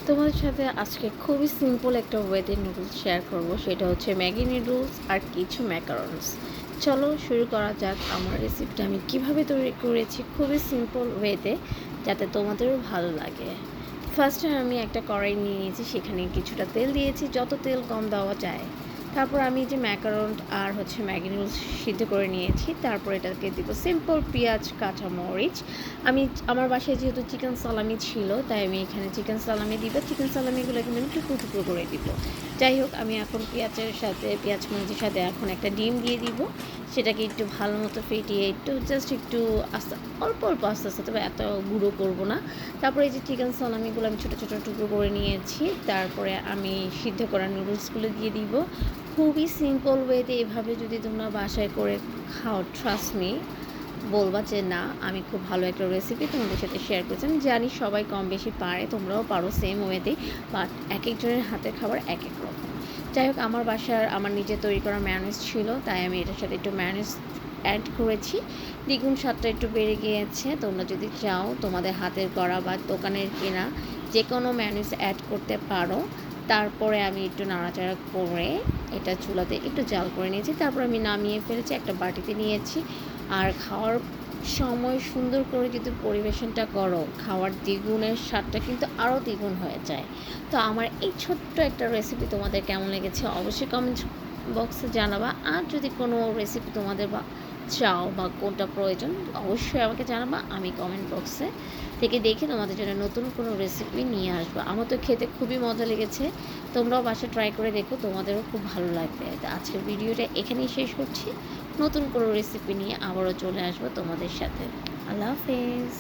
তোমাদের সাথে আজকে খুবই সিম্পল একটা ওয়েতে নুডলস শেয়ার করব, সেটা হচ্ছে ম্যাগি নুডলস আর কিছু ম্যাকারনস। চলো শুরু করা যাক আমার রেসিপিটা আমি কিভাবে তৈরি করেছি খুবই সিম্পল ওয়েতে, যাতে তোমাদেরও ভালো লাগে। ফার্স্টে আমি একটা কড়াই নিয়ে নিয়েছি, সেখানে কিছুটা তেল দিয়েছি, যত তেল কম দেওয়া যায়। তারপর আমি যে ম্যাকারন আর হচ্ছে ম্যাগি নুডলস সিদ্ধ করে নিয়েছি, তারপর এটাকে দিব সিম্পল পেঁয়াজ, কাঁচামরিচ। আমার বাসায় যেহেতু চিকেন সালামি ছিল, তাই আমি এখানে চিকেন সালামি দিব। চিকেন সালামিগুলো কিন্তু আমি টুকরো টুকরো করে দিব। যাই হোক, আমি এখন পেঁয়াজ মরিচের সাথে এখন একটা ডিম দিয়ে দিব। সেটাকে একটু ভালো মতো ফেটিয়ে একটু আস্তে অল্প অল্প আস্তে আস্তে, তবে এত গুঁড়ো করবো না। তারপরে এই যে চিকেন সালামিগুলো আমি ছোটো ছোটো টুকরো করে নিয়েছি, তারপরে আমি সিদ্ধ করা নুডলসগুলো দিয়ে দিব। খুবই সিম্পল ওয়েতে এভাবে যদি তোমরা বাসায় করে খাও, ট্রাস্ট মি, বলবা যে না আমি খুব ভালো একটা রেসিপি তোমাদের সাথে শেয়ার করেছি। আমি জানি সবাই কম বেশি পারে, তোমরাও পারো সেম ওয়েতেই, বাট এক একজনের হাতের খাবার এক এক রকম। যাই হোক, আমার নিজে তৈরি করা ম্যায়োনিজ ছিল, তাই আমি এটার সাথে একটু ম্যায়োনিজ অ্যাড করেছি। দ্বিগুণ স্বাদটা একটু বেড়ে গিয়েছে। তোমরা যদি চাও তোমাদের হাতের করা বা দোকানের কেনা যে কোনো ম্যায়োনিজ অ্যাড করতে পারো। তারপরে আমি একটু নাড়াচাড়া করে এটা চুলাতে একটু জাল করে নিয়েছি। তারপর আমি নামিয়ে ফেলেছি, একটা বাটিতে নিয়েছি। আর খাওয়ার সময় সুন্দর করে যদি পরিবেশনটা করো, খাওয়ার দ্বিগুণের স্বাদটা কিন্তু আরও দ্বিগুণ হয়ে যায়। তো আমার এই ছোট্ট একটা রেসিপি তোমাদের কেমন লেগেছে অবশ্যই কমেন্ট বক্সে জানাবা। আর যদি কোনো রেসিপি তোমাদের চাও বা কোনটা প্রয়োজন, অবশ্যই আমাকে জানাবা। আমি কমেন্ট বক্সে থেকে দেখে তোমাদের জন্য নতুন কোনো রেসিপি নিয়ে আসবো। আমার তো খেতে খুবই মজা লেগেছে, তোমরাও বাসায় ট্রাই করে দেখো, তোমাদেরও খুব ভালো লাগবে। তো আজকের ভিডিওটা এখানেই শেষ করছি। নতুন কোনো রেসিপি নিয়ে আবারও চলে আসবো তোমাদের সাথে। আল্লাহ হাফেজ।